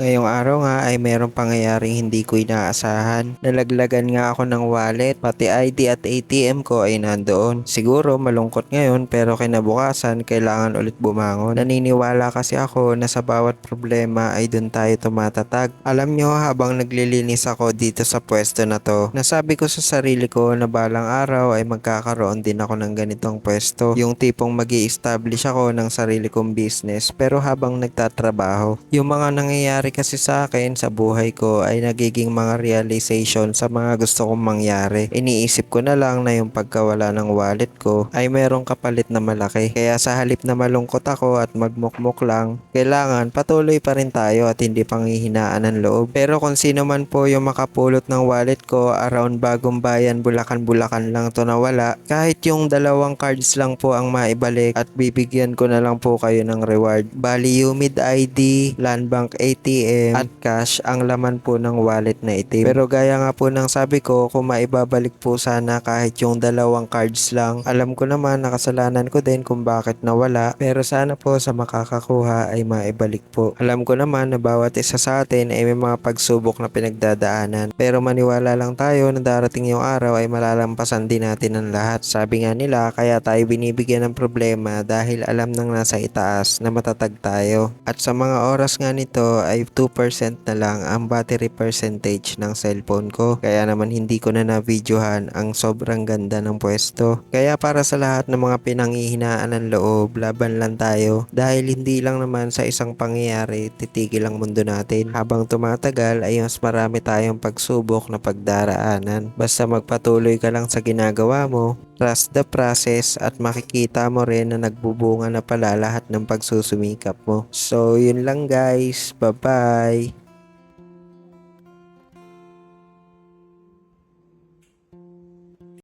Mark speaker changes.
Speaker 1: Ngayong araw nga ay merong pangyayaring hindi ko inaasahan. Nalaglagan nga ako ng wallet, pati ID at ATM ko ay nandoon. Siguro malungkot ngayon pero kinabukasan kailangan ulit bumangon. Naniniwala kasi ako na sa bawat problema ay dun tayo tumatatag. Alam nyo, habang naglilinis ako dito sa pwesto na to, nasabi ko sa sarili ko na balang araw ay magkakaroon din ako ng ganitong pwesto. Yung tipong magi-establish ako ng sarili kong business pero habang nagtatrabaho. Yung mga nangyayari kasi sa akin sa buhay ko ay nagiging mga realization sa mga gusto kong mangyari. Iniisip ko na lang na yung pagkawala ng wallet ko ay merong kapalit na malaki. Kaya sa halip na malungkot ako at magmukmok lang, kailangan patuloy pa rin tayo at hindi panghihinaan ng loob. Pero kung sino man po yung makapulot ng wallet ko around Bagong Bayan, Bulacan lang to nawala, kahit yung 2 cards lang po ang maibalik at bibigyan ko na lang po kayo ng reward. Bali UMID ID, Land Bank ATM at cash ang laman po ng wallet na itim. Pero gaya nga po ng sabi ko, kung maibabalik po sana kahit yung 2 cards lang. Alam ko naman na kasalanan ko din kung bakit nawala, pero sana po sa makakakuha ay maibalik po. Alam ko naman na bawat isa sa atin ay may mga pagsubok na pinagdadaanan, pero maniwala lang tayo na darating yung araw ay malalampasan din natin ang lahat. Sabi nga nila, kaya tayo binibigyan ng problema dahil alam ng nasa itaas na matatag tayo. At sa mga oras nga nito ay 2% na lang ang battery percentage ng cellphone ko. Kaya naman hindi ko na na-videohan ang sobrang ganda ng pwesto. Kaya para sa lahat ng mga pinanghihinaan ng loob, laban lang tayo. Dahil hindi lang naman sa isang pangyayari titigil ang mundo natin. Habang tumatagal ay mas marami tayong pagsubok na pagdaraanan. Basta magpatuloy ka lang sa ginagawa mo, trust the process at makikita mo rin na nagbubunga na pala lahat ng pagsusumikap mo. So yun lang guys, bye bye!